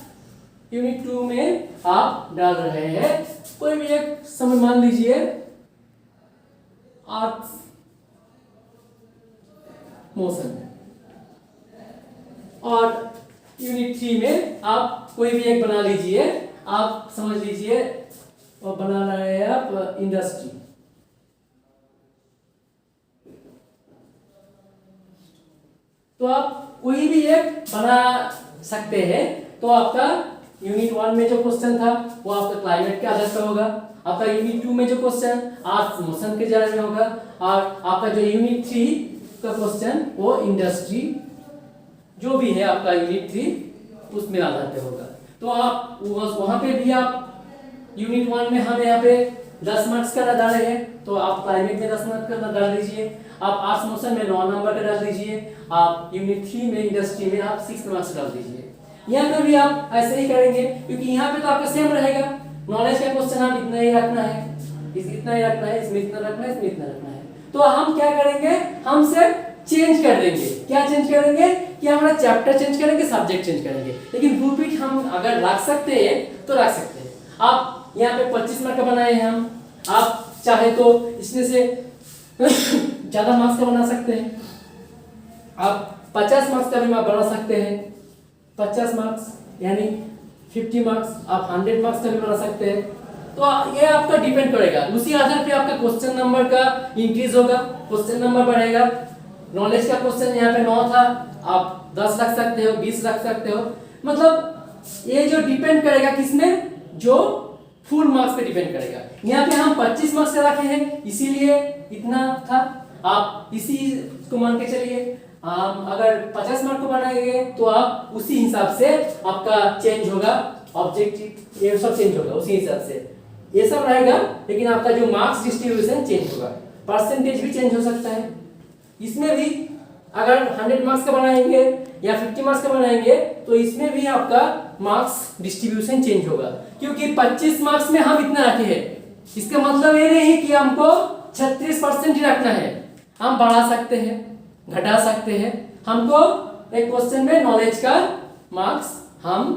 यूनिट 2 में आप डाल रहे हैं कोई भी एक समय, मान लीजिए अर्थ मोशन, और यूनिट 3 में आप कोई भी एक बना लीजिए, आप समझ लीजिए और बना रहे हैं आप इंडस्ट्री। तो आप कोई भी एक बना सकते हैं, तो आपका यूनिट 1 में जो क्वेश्चन था वो आपका क्लाइमेट के आधार पर होगा, आपका यूनिट 2 में जो क्वेश्चन अर्थ मोशन के बारे में होगा, और आपका जो यूनिट 3 का क्वेश्चन वो इंडस्ट्री, जो भी है आपका यूनिट 3 उसमें आधार पे होगा। तो आप वहां पे भी आप यूनिट 1 में हम यहाँ पे 10 मार्क्स का डाले हैं, तो आप क्लाइमेट में 10 मार्क्स का डाल दीजिए, आप आर्ट्स मोशन में 9 नंबर का डाल दीजिए, आप यूनिट 3 में इंडस्ट्री में आप 6 मार्क्स डाल दीजिए। यहाँ पे भी आप ऐसे ही करेंगे, क्योंकि यहाँ पे तो आपका सेम रहेगा, नॉलेज का क्वेश्चन आप इतना ही रखना है, इतना ही रखना है, इसमें इतना रखना है, इसमें इतना रखना है। तो हम क्या करेंगे, हम सिर्फ चेंज कर देंगे। क्या चेंज करेंगे कि हमारा चैप्टर चेंज करेंगे, सब्जेक्ट चेंज करेंगे, लेकिन ब्लूप्रिंट हम अगर रख सकते हैं तो रख सकते हैं। आप यहाँ पे 25 मार्क का बनाए हैं हम, आप चाहे तो इसमें से ज्यादा मार्क्स का बना सकते हैं, आप 50 मार्क्स का भी बना सकते हैं, 50 मार्क्स यानी 50 मार्क्स, आप 100 मार्क्स का भी बना सकते हैं। तो ये आपका डिपेंड करेगा, उसी आधार पे आपका क्वेश्चन नंबर का इंक्रीज होगा, क्वेश्चन नंबर बढ़ेगा। नॉलेज का क्वेश्चन यहाँ पे 9 था, आप 10 रख सकते हो, 20 रख सकते हो, मतलब ये जो डिपेंड करेगा किसमें, जो फुल मार्क्स पे डिपेंड करेगा। यहाँ पे हम 25 मार्क्स का रखे हैं, इसीलिए इतना था, आप इसी को मान के चलिए। अगर 50 मार्क को बनाएंगे तो आप उसी हिसाब से आपका चेंज होगा, ऑब्जेक्टिव ये सब चेंज होगा उसी हिसाब से, ये सब रहेगा, लेकिन आपका जो मार्क्स डिस्ट्रीब्यूशन चेंज होगा, परसेंटेज भी चेंज हो सकता है। इसमें भी अगर 100 मार्क्स का बनाएंगे या 50 मार्क्स का बनाएंगे तो इसमें भी आपका मार्क्स डिस्ट्रीब्यूशन चेंज होगा, क्योंकि 25 मार्क्स में हम इतना रखे हैं, इसका मतलब ये नहीं कि हमको 36% ही रखना है, हम बढ़ा सकते हैं, घटा सकते हैं। हमको एक क्वेश्चन में नॉलेज का मार्क्स हम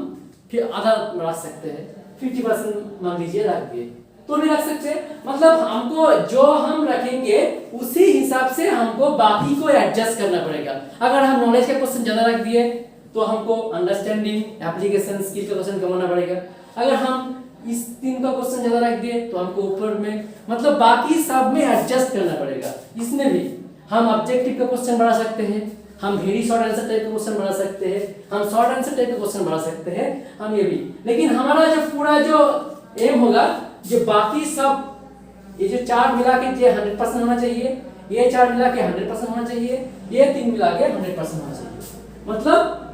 फिर आधा रख सकते हैं, 50% मान लीजिए रख दिए तो भी रख सकते हैं, मतलब हमको जो हम रखेंगे उसी हिसाब से हमको बाकी को एडजस्ट करना पड़ेगा। अगर हम नॉलेज का क्वेश्चन ज्यादा रख दिए तो हमको अंडरस्टैंडिंग, एप्लीकेशन, स्किल का क्वेश्चन कम होना पड़ेगा। अगर हम इस 3 का क्वेश्चन ज्यादा रख दिए तो हमको ऊपर में, मतलब बाकी सब में एडजस्ट करना पड़ेगा। इसमें भी हम ऑब्जेक्टिव का क्वेश्चन बढ़ा सकते हैं, हम वेरी शॉर्ट आंसर टाइप का क्वेश्चन बढ़ा सकते हैं, हम शॉर्ट आंसर टाइप का क्वेश्चन बढ़ा सकते हैं, हम ये भी। लेकिन हमारा जो पूरा जो एम होगा, जो बाकी सब ये जो 4 मिला के जो 100% होना चाहिए, ये 4 मिला के 100% होना चाहिए, ये 3 मिला के 100% होना चाहिए। मतलब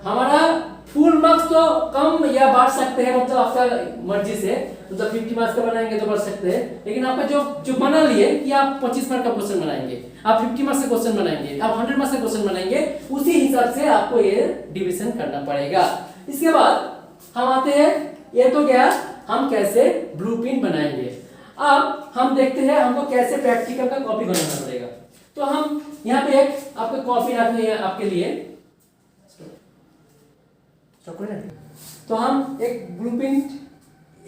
हमारा फुल मार्क्स तो कम या बढ़ सकते हैं, मतलब आपका मर्जी से, मतलब 50 मार्क्स का बनाएंगे तो बढ़ सकते हैं, लेकिन आपका जो बना लिए कि आप 25 मार्क्स का क्वेश्चन बनाएंगे, आप 50 मार्क्स का क्वेश्चन बनाएंगे, आप 100 मार्क्स का क्वेश्चन बनाएंगे, उसी हिसाब से आपको ये डिवीजन करना पड़ेगा। इसके बाद हम आते हैं, ये तो गया हम कैसे ब्लूप्रिंट बनाएंगे। अब हम देखते हैं हमको कैसे प्रैक्टिकल का कॉपी बनाना पड़ेगा। तो हम यहाँ पे एक आपको कॉपी रखनी है आपके लिए, तो हम एक ब्लूप्रिंट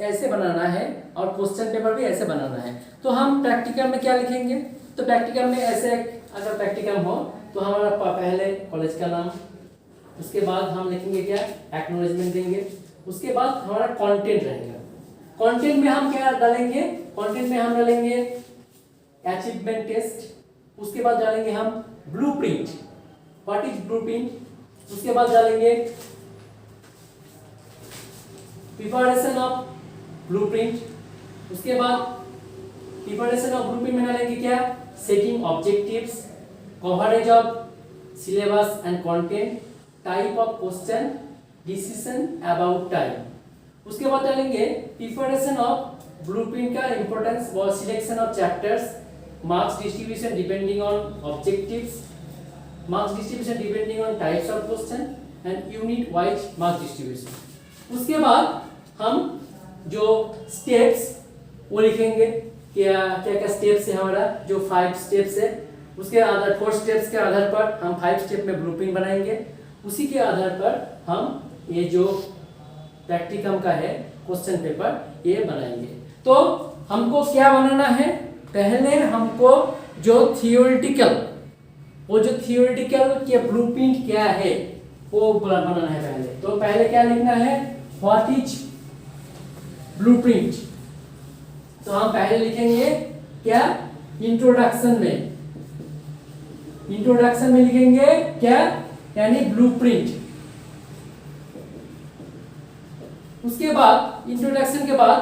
ऐसे बनाना है और क्वेश्चन पेपर भी ऐसे बनाना है। तो हम प्रैक्टिकल में क्या लिखेंगे, तो प्रैक्टिकल में ऐसे, अगर प्रैक्टिकल हो तो हमारा पहले कॉलेज का नाम, उसके बाद हम लिखेंगे क्या, एक्नॉलेजमेंट देंगे, उसके बाद हमारा कंटेंट रहेगा। कंटेंट में हम क्या डालेंगे, कंटेंट में हम डालेंगे अचीवमेंट टेस्ट, उसके बाद डालेंगे हम ब्लूप्रिंट, व्हाट इज ब्लूप्रिंट, उसके बाद डालेंगे प्रिपरेशन ऑफ ब्लूप्रिंट, उसके बाद प्रिपरेशन ऑफ ब्लूप्रिंट में डालेंगे क्या, setting objectives, coverage of syllabus and content, type of question, decision about time. उसके बाद डालेंगे प्रिपरेशन ऑफ ब्लूप्रिंट का इंपॉर्टेंस व selection of chapters, marks distribution depending on objectives, marks distribution depending on types of question and unit wise marks distribution. उसके बाद हम जो steps वो लिखेंगे, क्या क्या क्या स्टेप्स है हमारा, जो 5 स्टेप्स है, उसके आधार 4 स्टेप्स के आधार पर हम 5 स्टेप में ब्लूप्रिंट बनाएंगे। उसी के आधार पर हम ये जो प्रैक्टिकम का है क्वेश्चन पेपर ये बनाएंगे। तो हमको क्या बनाना है, पहले हमको जो थियोरेटिकल, वो जो थियोरेटिकल के ब्लूप्रिंट क्या है वो बनाना है पहले। तो पहले क्या लिखना है, व्हाट इज ब्लूप्रिंट। तो हम पहले लिखेंगे क्या, इंट्रोडक्शन में, इंट्रोडक्शन में लिखेंगे क्या, यानी ब्लूप्रिंट। उसके बाद इंट्रोडक्शन के बाद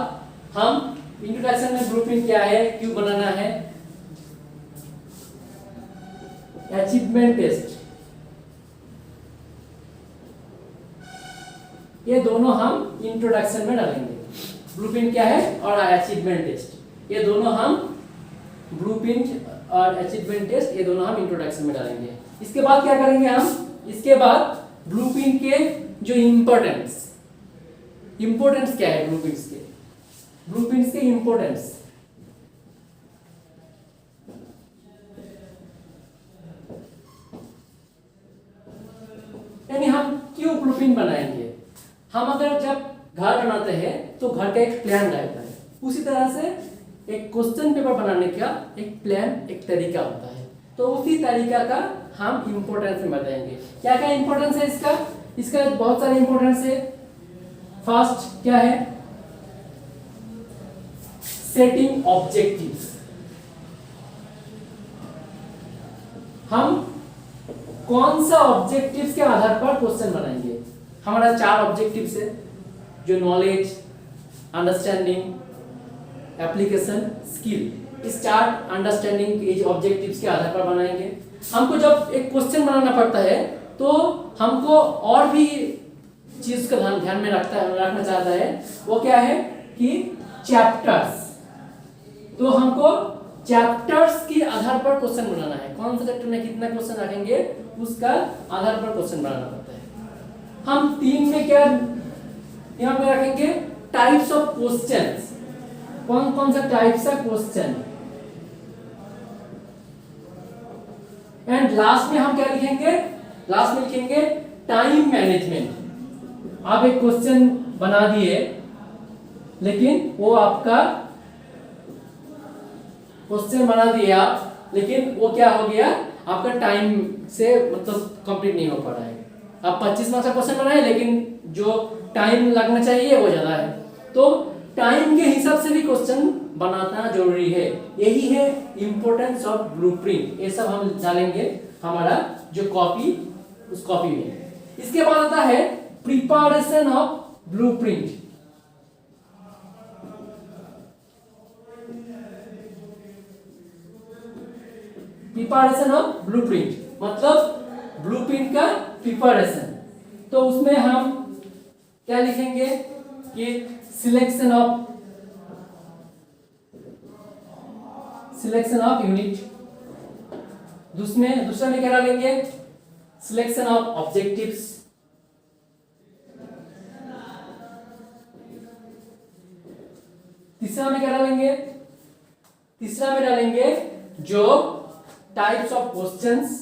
हम इंट्रोडक्शन में ब्लूप्रिंट क्या है, क्यों बनाना है, अचीवमेंट टेस्ट, ये दोनों हम इंट्रोडक्शन में डालेंगे। ब्लूप्रिंट क्या है और अचीवमेंट टेस्ट, ये दोनों हम ब्लूप्रिंट और अचीवमेंट टेस्ट ये दोनों हम इंट्रोडक्शन में डालेंगे। इसके बाद क्या करेंगे हम, इसके बाद ब्लूप्रिंट के जो इंपॉर्टेंस क्या है, ब्लूप्रिंट्स के इंपॉर्टेंस, यानी हम क्यों ब्लूप्रिंट बनाएंगे। हम अगर जब घर बनाते हैं तो घर का एक प्लान रहता है, उसी तरह से एक क्वेश्चन पेपर बनाने का एक प्लान, एक तरीका होता है। तो उसी तरीका का हम इंपॉर्टेंस में बताएंगे। क्या क्या इंपॉर्टेंस है इसका बहुत सारे इंपॉर्टेंस है। फर्स्ट क्या है, सेटिंग ऑब्जेक्टिव्स। हम कौन सा ऑब्जेक्टिव्स के आधार पर क्वेश्चन बनाएंगे। हमारा 4 ऑब्जेक्टिव्स है, जो नॉलेज, अंडरस्टैंडिंग, एप्लीकेशन, स्किल। इस 4 अंडरस्टैंडिंग के ऑब्जेक्टिव्स के आधार पर बनाएंगे। हमको जब एक क्वेश्चन बनाना पड़ता है तो हमको और भी चीज का ध्यान में रखना चाहता है, वो क्या है कि चैप्टर्स। तो हमको चैप्टर्स के आधार पर क्वेश्चन बनाना है, कौन सा चैप्टर में कितना क्वेश्चन रखेंगे उसका आधार पर क्वेश्चन बनाना पड़ता है। हम 3 में क्या यहाँ पे रखेंगे, टाइप्स ऑफ क्वेश्चंस, कौन कौन सा types of question. And last में हम क्या लिखेंगे, लास्ट में लिखेंगे टाइम मैनेजमेंट। आप एक क्वेश्चन बना दिए लेकिन वो आपका क्वेश्चन बना दिया लेकिन वो क्या हो गया, आपका टाइम से मतलब कंप्लीट नहीं हो पा रहा है। आप 25 मार्क्स का क्वेश्चन बनाए लेकिन जो टाइम लगना चाहिए वो ज्यादा है। तो टाइम के हिसाब से भी क्वेश्चन बनाना जरूरी है। यही है इंपॉर्टेंस ऑफ ब्लूप्रिंट। ये सब हम डालेंगे हमारा जो कॉपी, उस कॉपी में। इसके बाद आता है preparation of blueprint. Preparation of blueprint मतलब ब्लूप्रिंट का प्रिपरेशन। तो उसमें हम क्या लिखेंगे कि सिलेक्शन ऑफ यूनिट, दूसरा में क्या डालेंगे सिलेक्शन ऑफ ऑब्जेक्टिव्स, तीसरा में डालेंगे जो टाइप्स ऑफ क्वेश्चंस,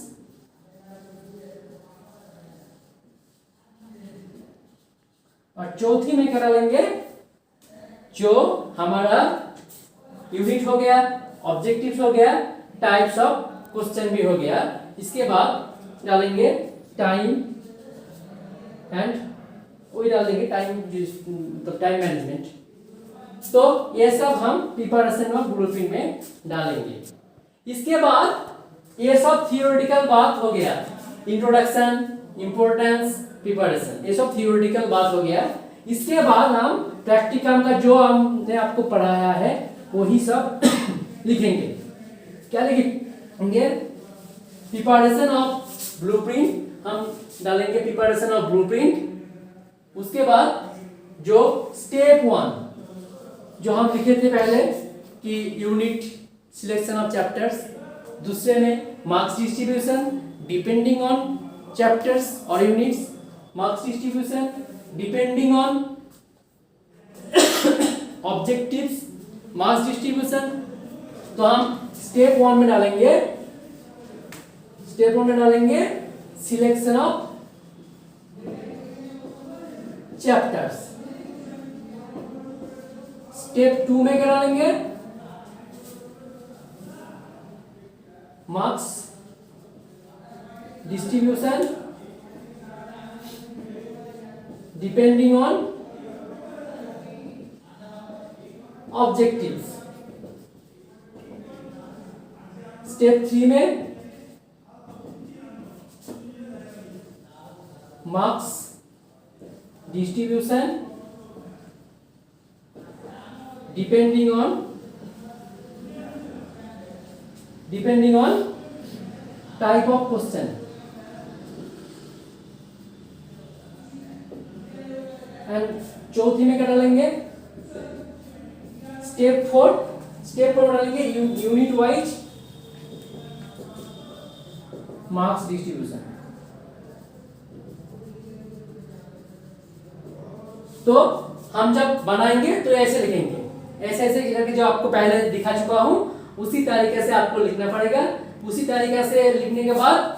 और चौथी में क्या डालेंगे जो हमारा यूनिट हो गया, ऑब्जेक्टिव्स हो गया, टाइप्स ऑफ क्वेश्चन भी हो गया। इसके बाद डालेंगे टाइम एंड वही डालेंगे टाइम मैनेजमेंट। तो ये सब हम प्रिपरेशन ऑफ ब्लूप्रिंट में डालेंगे। इसके बाद ये सब थियोरेटिकल बात हो गया, इंट्रोडक्शन, इंपोर्टेंस, प्रिपरेशन, ये सब थियोरेटिकल बात हो गया। इसके बाद हम प्रैक्टिकम का जो हमने आपको पढ़ाया है वही सब लिखेंगे। क्या लिखेंगे? प्रिपरेशन ऑफ ब्लूप्रिंट, हम डालेंगे प्रिपरेशन ऑफ ब्लूप्रिंट। उसके बाद जो स्टेप 1 जो हम लिखे थे पहले कि यूनिट सिलेक्शन ऑफ चैप्टर्स, दूसरे में marks distribution depending on chapters और units, marks distribution depending on objectives, marks distribution. तो हम स्टेप 1 में डालेंगे सिलेक्शन ऑफ चैप्टर्स। स्टेप 2 में क्या डालेंगे? Marks distribution depending on objectives. Step 3 में marks distribution depending on type of question. And चौथी में क्या डालेंगे? स्टेप 4 डालेंगे यूनिट वाइज मार्क्स डिस्ट्रीब्यूशन। तो हम जब बनाएंगे तो ऐसे लिखेंगे, ऐसे करके जो आपको पहले दिखा चुका हूं उसी तरीके से आपको लिखना पड़ेगा। उसी तरीके से लिखने के बाद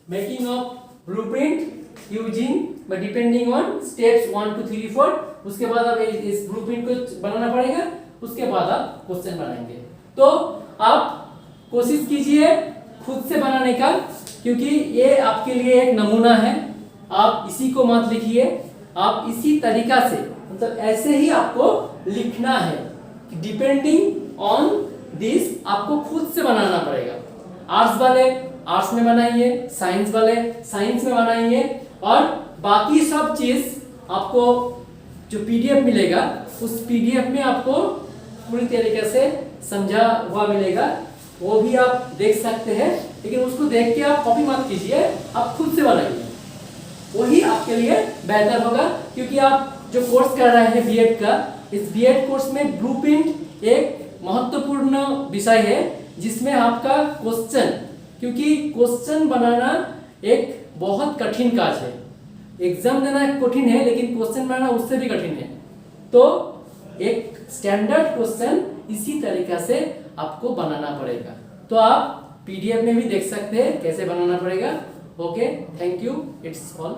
making of blueprint using by depending on steps 1 2 3 4। उसके बाद आप इस ब्लूप्रिंट को बनाना पड़ेगा, उसके बाद आप क्वेश्चन बनाएंगे। तो आप कोशिश कीजिए खुद से बनाने का, क्योंकि ये आपके लिए एक नमूना है। आप इसी को मत लिखिए, आप इसी तरीका से मतलब ऐसे ही आपको लिखना है। डिपेंडिंग ऑन दिस आपको खुद से बनाना पड़ेगा। आर्ट्स वाले आर्ट्स में बनाइए, साइंस वाले साइंस में बनाइए, और बाकी सब चीज आपको जो पीडीएफ मिलेगा उस पीडीएफ में आपको पूरी तरीके से समझा हुआ मिलेगा, वो भी आप देख सकते हैं। लेकिन उसको देख के आप कॉपी मत कीजिए, आप खुद से बनाइए, वही आपके लिए बेहतर होगा। क्योंकि आप जो कोर्स कर रहे हैं बीएड का, इस बीएड कोर्स में ब्लूप्रिंट एक महत्वपूर्ण विषय है जिसमें आपका क्वेश्चन, क्योंकि क्वेश्चन बनाना एक बहुत कठिन काज है। एग्जाम देना कठिन है, लेकिन क्वेश्चन बनाना उससे भी कठिन है। तो एक स्टैंडर्ड क्वेश्चन इसी तरीका से आपको बनाना पड़ेगा। तो आप पीडीएफ में भी देख सकते हैं कैसे बनाना पड़ेगा। Okay, thank you, it's all.